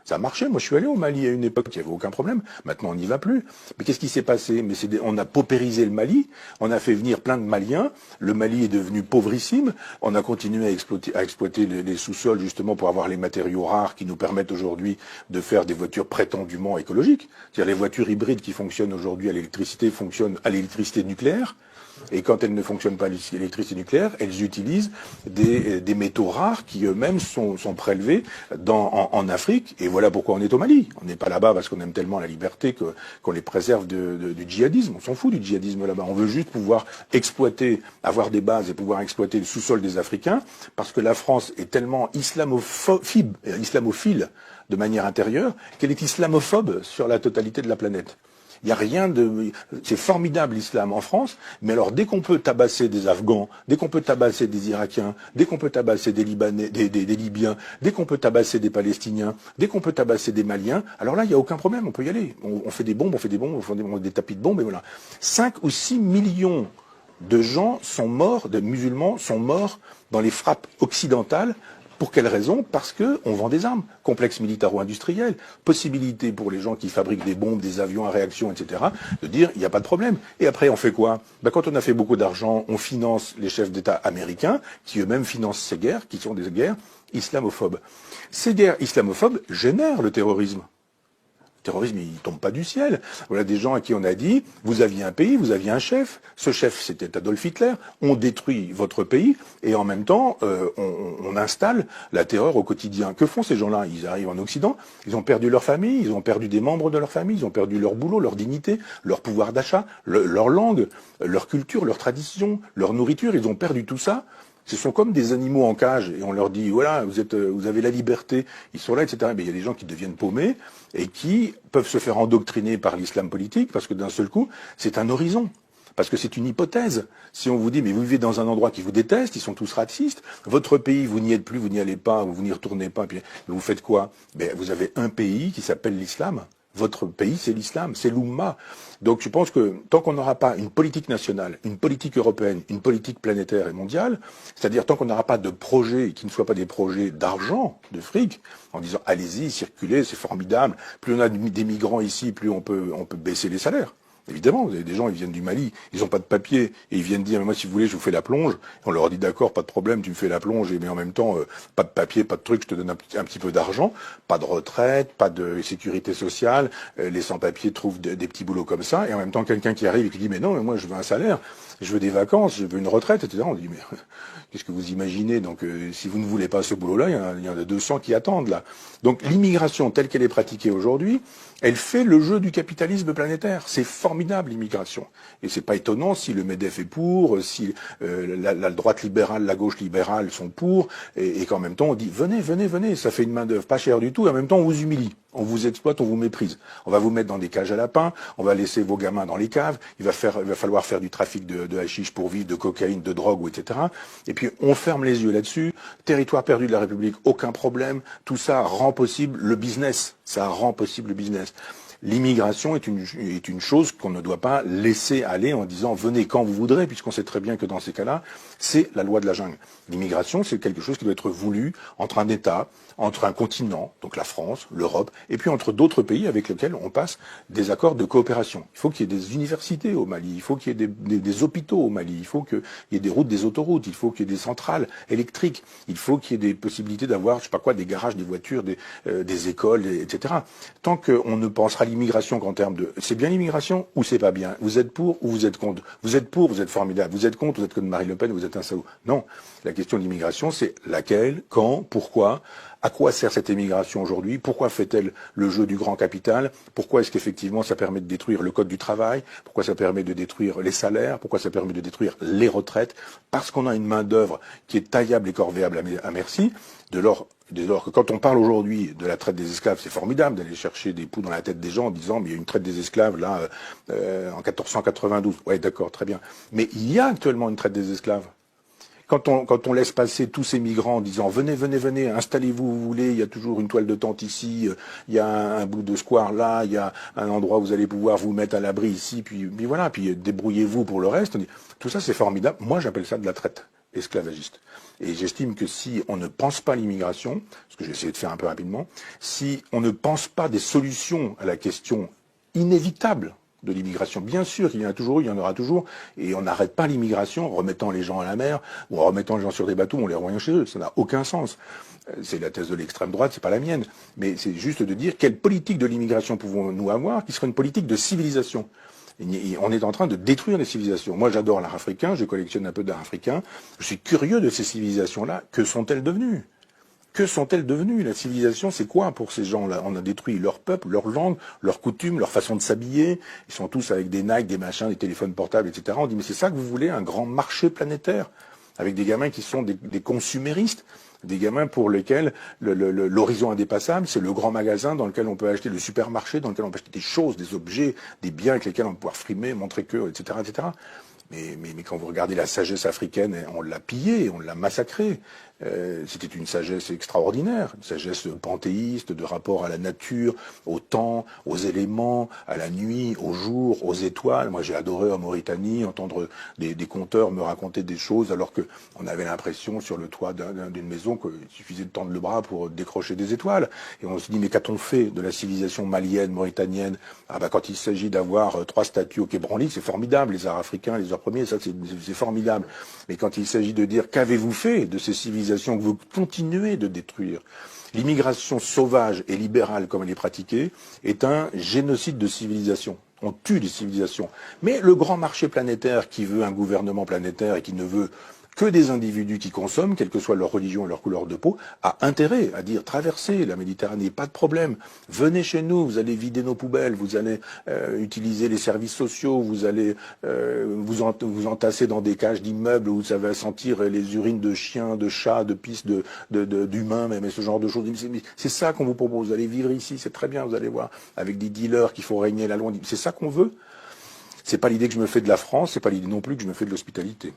Ça marchait. Moi, je suis allé au Mali à une époque, il n'y avait aucun problème. Maintenant, on n'y va plus. Mais qu'est-ce qui s'est passé? On a paupérisé le Mali. On a fait venir plein de Maliens. Le Mali est devenu pauvrissime. On a continué à exploiter les sous-sols justement pour avoir les matériaux rares qui nous permettent aujourd'hui de faire des voitures prétendument écologiques. C'est-à-dire les voitures hybrides qui fonctionnent aujourd'hui à l'électricité fonctionnent à l'électricité nucléaire. Et quand elles ne fonctionnent pas à l'électricité nucléaire, elles utilisent des métaux rares qui eux-mêmes sont prélevés en Afrique. Et voilà pourquoi on est au Mali. On n'est pas là-bas parce qu'on aime tellement la liberté qu'on les préserve du djihadisme. On s'en fout du djihadisme là-bas. On veut juste pouvoir exploiter, avoir des bases et pouvoir exploiter le sous-sol des Africains parce que la France est tellement islamophile de manière intérieure qu'elle est islamophobe sur la totalité de la planète. Il n'y a rien de... C'est formidable l'islam en France, mais alors dès qu'on peut tabasser des Afghans, dès qu'on peut tabasser des Irakiens, dès qu'on peut tabasser des Libanais, des Libyens, dès qu'on peut tabasser des Palestiniens, dès qu'on peut tabasser des Maliens, alors là, il n'y a aucun problème, on peut y aller. On fait des bombes, on fait des tapis de bombes, et voilà. 5 ou 6 millions de gens sont morts, de musulmans sont morts dans les frappes occidentales. Pour quelle raison? Parce qu'on vend des armes. Complexe militaro-industriel, possibilité pour les gens qui fabriquent des bombes, des avions à réaction, etc., de dire il n'y a pas de problème. Et après, on fait quoi? Quand on a fait beaucoup d'argent, on finance les chefs d'État américains, qui eux-mêmes financent ces guerres, qui sont des guerres islamophobes. Ces guerres islamophobes génèrent le terrorisme. Le terrorisme, il tombe pas du ciel. Voilà des gens à qui on a dit, vous aviez un pays, vous aviez un chef. Ce chef, c'était Adolf Hitler. On détruit votre pays et en même temps, on installe la terreur au quotidien. Que font ces gens-là? Ils arrivent en Occident, ils ont perdu leur famille, ils ont perdu des membres de leur famille, ils ont perdu leur boulot, leur dignité, leur pouvoir d'achat, leur langue, leur culture, leur tradition, leur nourriture. Ils ont perdu tout ça. Ce sont comme des animaux en cage et on leur dit voilà, vous avez la liberté, ils sont là, etc. Mais il y a des gens qui deviennent paumés et qui peuvent se faire endoctriner par l'islam politique parce que d'un seul coup, c'est un horizon. Parce que c'est une hypothèse. Si on vous dit mais vous vivez dans un endroit qui vous déteste, ils sont tous racistes, votre pays, vous n'y êtes plus, vous n'y allez pas, vous n'y retournez pas, puis vous faites quoi? Vous avez un pays qui s'appelle l'islam. Votre pays, c'est l'islam, c'est l'Oumma. Donc je pense que tant qu'on n'aura pas une politique nationale, une politique européenne, une politique planétaire et mondiale, c'est-à-dire tant qu'on n'aura pas de projets qui ne soient pas des projets d'argent, de fric, en disant allez-y, circulez, c'est formidable, plus on a des migrants ici, plus on peut baisser les salaires. Évidemment, vous avez des gens, ils viennent du Mali, ils n'ont pas de papier, et ils viennent dire, mais moi, si vous voulez, je vous fais la plonge. On leur dit, d'accord, pas de problème, tu me fais la plonge, mais en même temps, pas de papier, pas de truc, je te donne un petit peu d'argent, pas de retraite, pas de sécurité sociale, les sans-papiers trouvent des petits boulots comme ça, et en même temps, quelqu'un qui arrive et qui dit, mais non, mais moi, je veux un salaire, je veux des vacances, je veux une retraite, etc. On dit, mais qu'est-ce que vous imaginez? Donc, si vous ne voulez pas ce boulot-là, il y en a 200 qui attendent, là. Donc, l'immigration telle qu'elle est pratiquée aujourd'hui, elle fait le jeu du capitalisme planétaire. C'est formidable, l'immigration. Et c'est pas étonnant si le MEDEF est pour, si la droite libérale, la gauche libérale sont pour, et qu'en même temps on dit venez, venez, venez, ça fait une main d'œuvre pas chère du tout, et en même temps on vous humilie, on vous exploite, on vous méprise. On va vous mettre dans des cages à lapins, on va laisser vos gamins dans les caves, il va falloir faire du trafic de hashish pour vivre, de cocaïne, de drogue, etc. Et puis on ferme les yeux là-dessus. Territoire perdu de la République, aucun problème. Tout ça rend possible le business. Ça rend possible le business. L'immigration est une chose qu'on ne doit pas laisser aller en disant venez quand vous voudrez, puisqu'on sait très bien que dans ces cas-là, c'est la loi de la jungle. L'immigration, c'est quelque chose qui doit être voulu entre un État, entre un continent, donc la France, l'Europe, et puis entre d'autres pays avec lesquels on passe des accords de coopération. Il faut qu'il y ait des universités au Mali, il faut qu'il y ait des hôpitaux au Mali, il faut qu'il y ait des routes, des autoroutes, il faut qu'il y ait des centrales électriques, il faut qu'il y ait des possibilités d'avoir, je sais pas quoi, des garages, des voitures, des écoles, etc. Tant qu'on ne pensera l'immigration qu'en termes de c'est bien l'immigration ou c'est pas bien, vous êtes pour ou vous êtes contre, vous êtes pour, vous êtes formidable, vous êtes contre, vous êtes comme Marine Le Pen, vous êtes un salaud. Non, la question de l'immigration, c'est laquelle, quand, pourquoi, à quoi sert cette immigration aujourd'hui, pourquoi fait-elle le jeu du grand capital, pourquoi est-ce qu'effectivement ça permet de détruire le code du travail, pourquoi ça permet de détruire les salaires, pourquoi ça permet de détruire les retraites, parce qu'on a une main d'œuvre qui est taillable et corvéable à merci, dès lors que quand on parle aujourd'hui de la traite des esclaves, c'est formidable d'aller chercher des poux dans la tête des gens en disant mais il y a une traite des esclaves là en 1492. Ouais, d'accord, très bien. Mais il y a actuellement une traite des esclaves. Quand on laisse passer tous ces migrants en disant venez, venez, venez, installez-vous où vous voulez, il y a toujours une toile de tente ici, il y a un bout de square là, il y a un endroit où vous allez pouvoir vous mettre à l'abri ici, puis voilà, puis débrouillez-vous pour le reste. Tout ça c'est formidable. Moi j'appelle ça de la traite esclavagiste. Et j'estime que si on ne pense pas l'immigration, ce que j'ai essayé de faire un peu rapidement, si on ne pense pas des solutions à la question inévitable de l'immigration, bien sûr, il y en a toujours, il y en aura toujours, et on n'arrête pas l'immigration en remettant les gens à la mer, ou en remettant les gens sur des bateaux, on les renvoie chez eux, ça n'a aucun sens. C'est la thèse de l'extrême droite, c'est pas la mienne, mais c'est juste de dire quelle politique de l'immigration pouvons-nous avoir qui serait une politique de civilisation. On est en train de détruire les civilisations. Moi, j'adore l'art africain, je collectionne un peu d'art africain. Je suis curieux de ces civilisations-là. Que sont-elles devenues? Que sont-elles devenues? La civilisation, c'est quoi pour ces gens-là? On a détruit leur peuple, leur langue, leurs coutumes, leur façon de s'habiller. Ils sont tous avec des Nike, des machins, des téléphones portables, etc. On dit, mais c'est ça que vous voulez, un grand marché planétaire? Avec des gamins qui sont des consuméristes, des gamins pour lesquels l'horizon indépassable, c'est le grand magasin dans lequel on peut acheter, le supermarché dans lequel on peut acheter des choses, des objets, des biens avec lesquels on peut pouvoir frimer, montrer que, etc., etc. Mais quand vous regardez la sagesse africaine, on l'a pillée, on l'a massacrée. C'était une sagesse extraordinaire, une sagesse panthéiste, de rapport à la nature, au temps, aux éléments, à la nuit, au jour, aux étoiles. Moi, j'ai adoré en Mauritanie entendre des conteurs me raconter des choses, alors que on avait l'impression sur le toit d'une maison qu'il suffisait de tendre le bras pour décrocher des étoiles. Et on se dit, mais qu'a-t-on fait de la civilisation malienne, mauritanienne? Ah bah, quand il s'agit d'avoir 3 statues au Quai Branly, c'est formidable, les arts africains, les arts premiers, ça c'est formidable. Mais quand il s'agit de dire, qu'avez-vous fait de ces civilisations que vous continuez de détruire? L'immigration sauvage et libérale, comme elle est pratiquée, est un génocide de civilisation. On tue des civilisations. Mais le grand marché planétaire qui veut un gouvernement planétaire et qui ne veut que des individus qui consomment, quelle que soit leur religion et leur couleur de peau, a intérêt à dire traversez la Méditerranée, pas de problème, venez chez nous, vous allez vider nos poubelles, vous allez utiliser les services sociaux, vous allez vous entasser dans des cages d'immeubles où ça va sentir les urines de chiens, de chats, de pistes, d'humains, même ce genre de choses. C'est ça qu'on vous propose, vous allez vivre ici, c'est très bien, vous allez voir, avec des dealers qui font régner la loi. C'est ça qu'on veut. C'est pas l'idée que je me fais de la France, c'est pas l'idée non plus que je me fais de l'hospitalité.